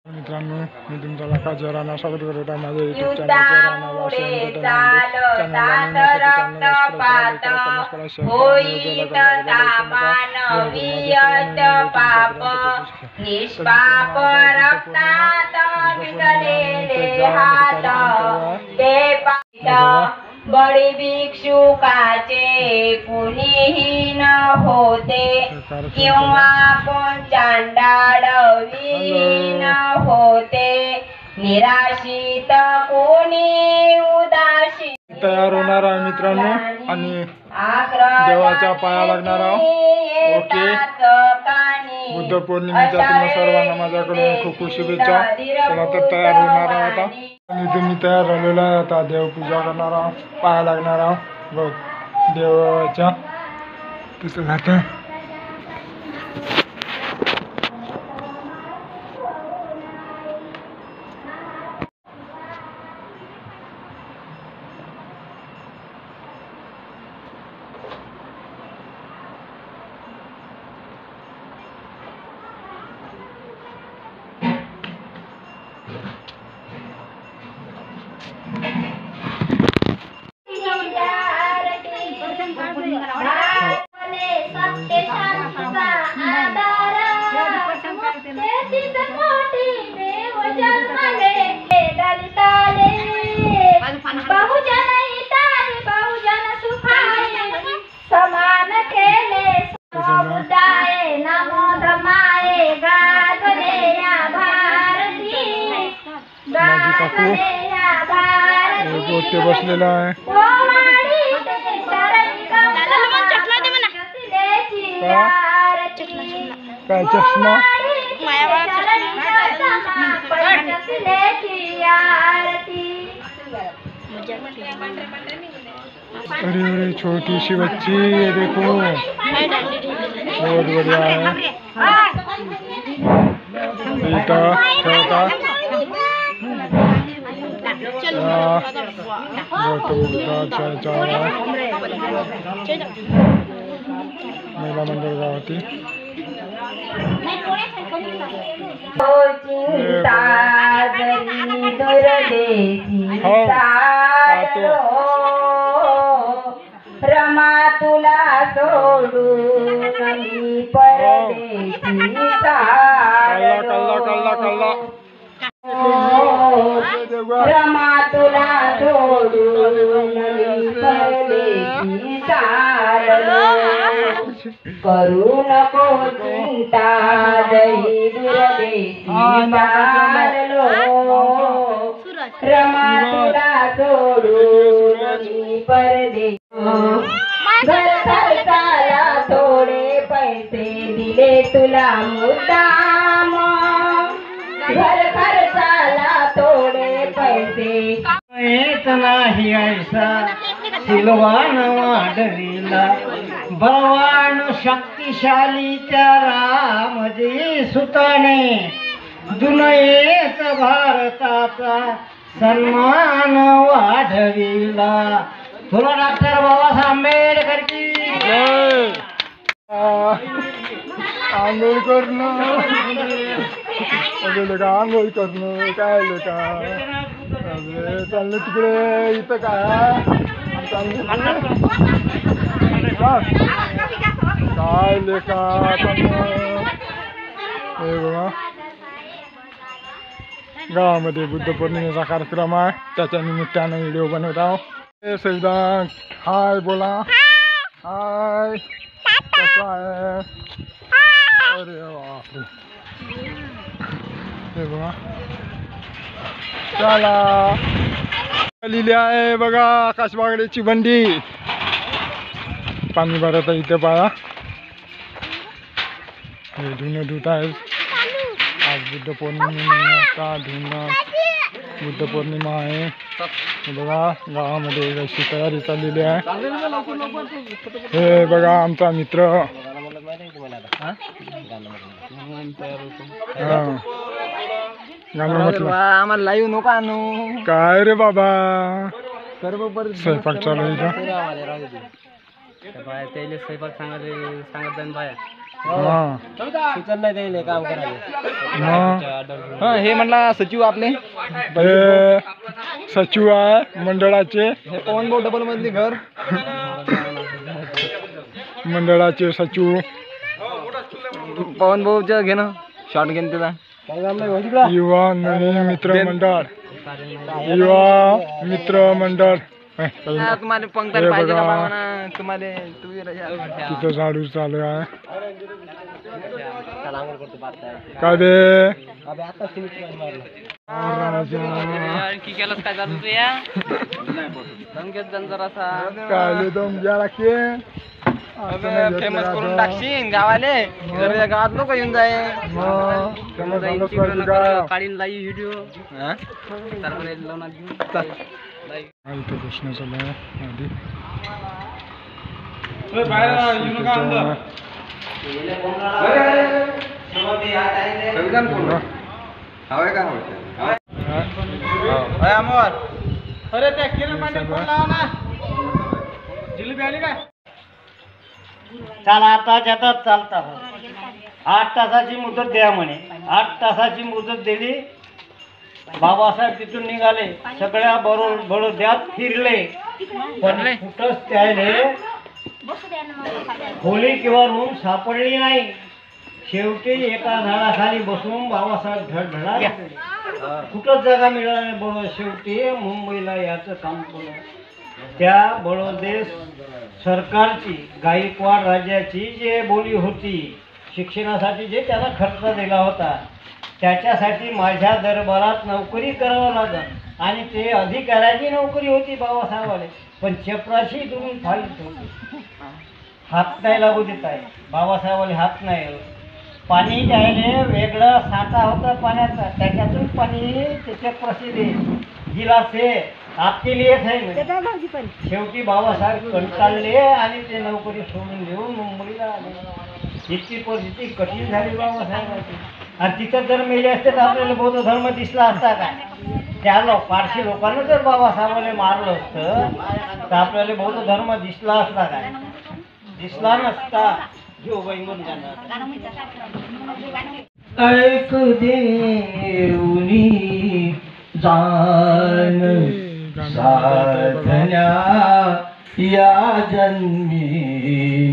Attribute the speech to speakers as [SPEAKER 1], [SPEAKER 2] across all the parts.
[SPEAKER 1] मित्रांनो, मी तुमचा लाखाचा राणा स्वागत करत आहे माझ्या युट्यूब चॅनलवर राणा वाशी एंटरटेनमेंट चॅनलला
[SPEAKER 2] बळी भिक्षुकाचे कुणीही न होते किंवा कोण चांडाळवी न होते निराशित कोणी उदासी
[SPEAKER 1] तयार होणार आहे मित्रांनो आणि देवाच्या पाया लागणार आहोत. ओके, बुद्ध पौर्णिमेच्या तुम्हा सर्वांना माझ्याकडून खूप खूप शुभेच्छा. चला तर तयार होणार आहोत आता आणि तुम्ही तयार झालेला आहे. आता देवपूजा करणार आहोत, पाया लागणार आहोत बघ देवाच्या. तसं आता
[SPEAKER 2] समान केले समुदाय नमो धमाये गाजले या भारती गाजले या भारती
[SPEAKER 1] बसलेला आहे. काय चष्मा अरे अरे छोटी सी बच्ची, ये देखो बहुत बढ़िया है बेटा छोटा बहुत अच्छा महिला मंदिर गावती
[SPEAKER 2] रमा तुला सोडून मी परदेशी रमा तुला सोडून मी परदेशी चाललो. करू नको चिंता दही दुर्देशी चाललो. रमा तुला सोडून मी परदेशी घर खर्चाला थोडे पैसे दिले तुला मुद्दाम. घर खर्चाला थोडे पैसे
[SPEAKER 3] येत नाही ऐसा सिलवान वाढविला बलवान शक्तिशाली त्या रामजी सुताने दुनियेत भारताचा सन्मान वाढविला. तुला डॉक्टर बाबासाहेब आंबेडकर की
[SPEAKER 1] आंघोळ करणं लेका, आंघोळ करणं काय लेका चाललं तिकडे. इथं काय काय लेका हे बघा गावामध्ये बुद्ध पौर्णिमेचा कार्यक्रम आहे, त्याच्या निमित्तानं व्हिडिओ बनवत आहोत. सविता हाय बोला, हाय कसा आहे. अरे बापरे हे बघा चला लिहिली आहे बघा आकाश बागडेची बंडी. पाणी भरत आहे इथे पाया. हे धुणं धुत आहे आज बुद्ध पौर्णिमेचा धुणं बुद्ध पौर्णिमा आहे. बघा गावामध्ये अशी तयारी चाललेली आहे. हे बघा आमचा मित्र
[SPEAKER 3] आम्हाला लाईव्ह नको आणू.
[SPEAKER 1] काय रे बाबा
[SPEAKER 3] सर्व
[SPEAKER 1] स्वयंपाक चालू आहे का?
[SPEAKER 3] बाया त्याला स्वयंपाक सांगत जाईन बाया
[SPEAKER 1] हा
[SPEAKER 3] सुचन नाही त्याला काम करायला
[SPEAKER 1] मग
[SPEAKER 3] हा हे म्हणला सचिव आपले
[SPEAKER 1] हे सचिव आहे मंडळाचे
[SPEAKER 3] हे पवन भाऊ डबल मधली घर
[SPEAKER 1] मंडळाचे सचिव
[SPEAKER 3] पवन भाऊचं घे ना शॉर्ट घेन त्याचा
[SPEAKER 1] युवा नवीन मित्र मंडळ युवा मित्र मंडळ
[SPEAKER 3] तुम्हाला पंक्चर
[SPEAKER 1] हे
[SPEAKER 3] पाहिजे का
[SPEAKER 1] बघा.
[SPEAKER 3] बाबांना? तुम्हाला तुम्ही
[SPEAKER 1] तिथं झाडू चालू आहे काय बे
[SPEAKER 3] आणखी केलंच काय चालू तू या दमक्यात जरासा
[SPEAKER 1] काय दम घ्या लागते
[SPEAKER 3] फेमस करून टाकशील गावाले जर गावात लोक येऊन जाय काढीन लाई व्हिडिओ
[SPEAKER 1] इथं प्रश्न चालू आहे आधी
[SPEAKER 3] अरे त्या किरण पांडे फोन लावा ना जिलेबी आली काय
[SPEAKER 4] चला आता जातात चालता 8 तासाची मुदत द्या म्हणे 8 तासाची मुदत दिली बाबासाहेब तिथून निघाले सगळ्या बरोद्यात फिरले पण कुठंच त्याने खोली किंवा रूम सापडली नाही शेवटी एका झाडाखाली बसून बाबासाहेब धडधडा कुठंच जागा मिळाली नाही बरोबर शेवटी मुंबईला याचं काम केलं त्या बडोदे सरकारची गायकवाड राज्याची जे बोली होती शिक्षणासाठी जे त्याला खर्च दिला होता त्याच्यासाठी माझ्या दरबारात नोकरी करावं लागत आणि ते अधिकाऱ्याची नोकरी होती बाबासाहेबाले पण चपराशी तुम्ही फाडलीच होती हात नाही लागू देत आहे बाबासाहेबाले हात नाही पाणी द्यायला वेगळा साठा होता पाण्याचा त्याच्यातून पाणी त्याच्या प्रसिद्धी गिलासे आपके लिए आहे शेवटी बाबासाहेब कंटाळले आणि ते नोकरी सोडून देऊन मुंबईला आले इतकी परिस्थिती कठीण झाली बाबासाहेबांची आणि तिथं जर मेले असते तर आपल्याला बौद्ध धर्म दिसला असता का त्या पारशी लोकांना जर बाबासाहेबांना मारलं असतं तर आपल्याला बौद्ध धर्म दिसला असता काय दिसला नसता जो बैंगून जाणार ऐक देऊनी जाण साधन्या या जन्मी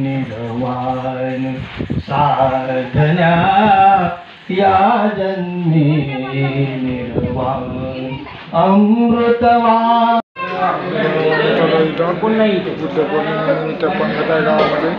[SPEAKER 4] निर्वाण साधन्या या जन्मी निर्वाण अमृतवान
[SPEAKER 1] कोण नाही बुद्ध पौर्णिमेनिमित्त पंगत आहे गावामध्ये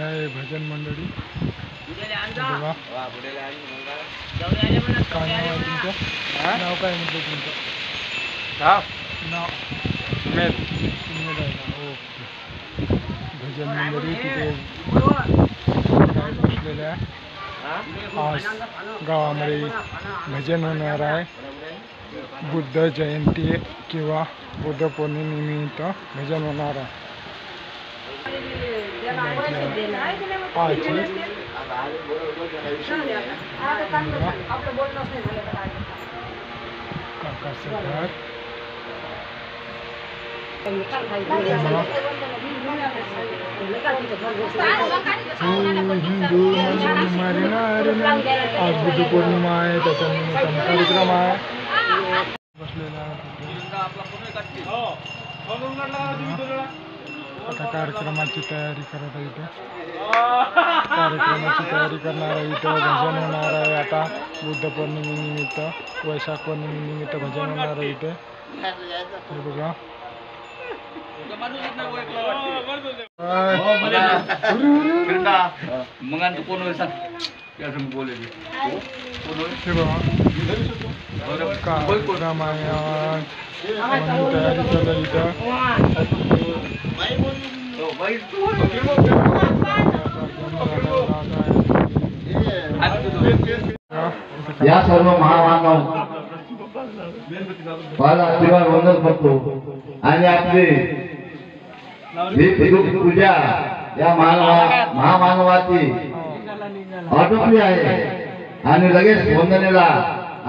[SPEAKER 1] आहे भजन मंडळी बघा. काय नाव आहे तुमचं? नाव काय म्हटलं तुमचं? नाव सुमेध आहे का? ओके. भजन मंडळी तिथे बसलेल्या आहे. आज गावामध्ये भजन होणार आहे. बुद्ध जयंती किंवा बुद्ध पौर्णिमेनिमित्त भजन होणार आहे. काकाचं घर हिंदू आज बुद्ध पौर्णिमा आहे त्याच्यानिमित्तानं कार्यक्रम आहे बसलेला आहे. आता कार्यक्रमाची तयारी करत आहे इथे. कार्यक्रमाची तयारी करणार आहे इथं. भजन होणार आहे आता बुद्ध पौर्णिमेनिमित्त, वैशाख पौर्णिमेनिमित्त भजन होणार आहे इथे. हे बघा. हे बघा रामायण तयारी चालू आहे इथं.
[SPEAKER 5] या सर्व महामानव मला आशीर्वाद वंदन करतो आणि आपली पूजा या महामानवाची आटोपली आहे आणि लगेच वंदनेला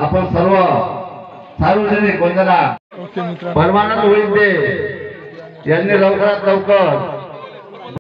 [SPEAKER 5] आपण सर्व सार्वजनिक वंदना
[SPEAKER 1] ओके मित्रांनो.
[SPEAKER 5] परमानंद होईल ते यांनी लवकरात लवकर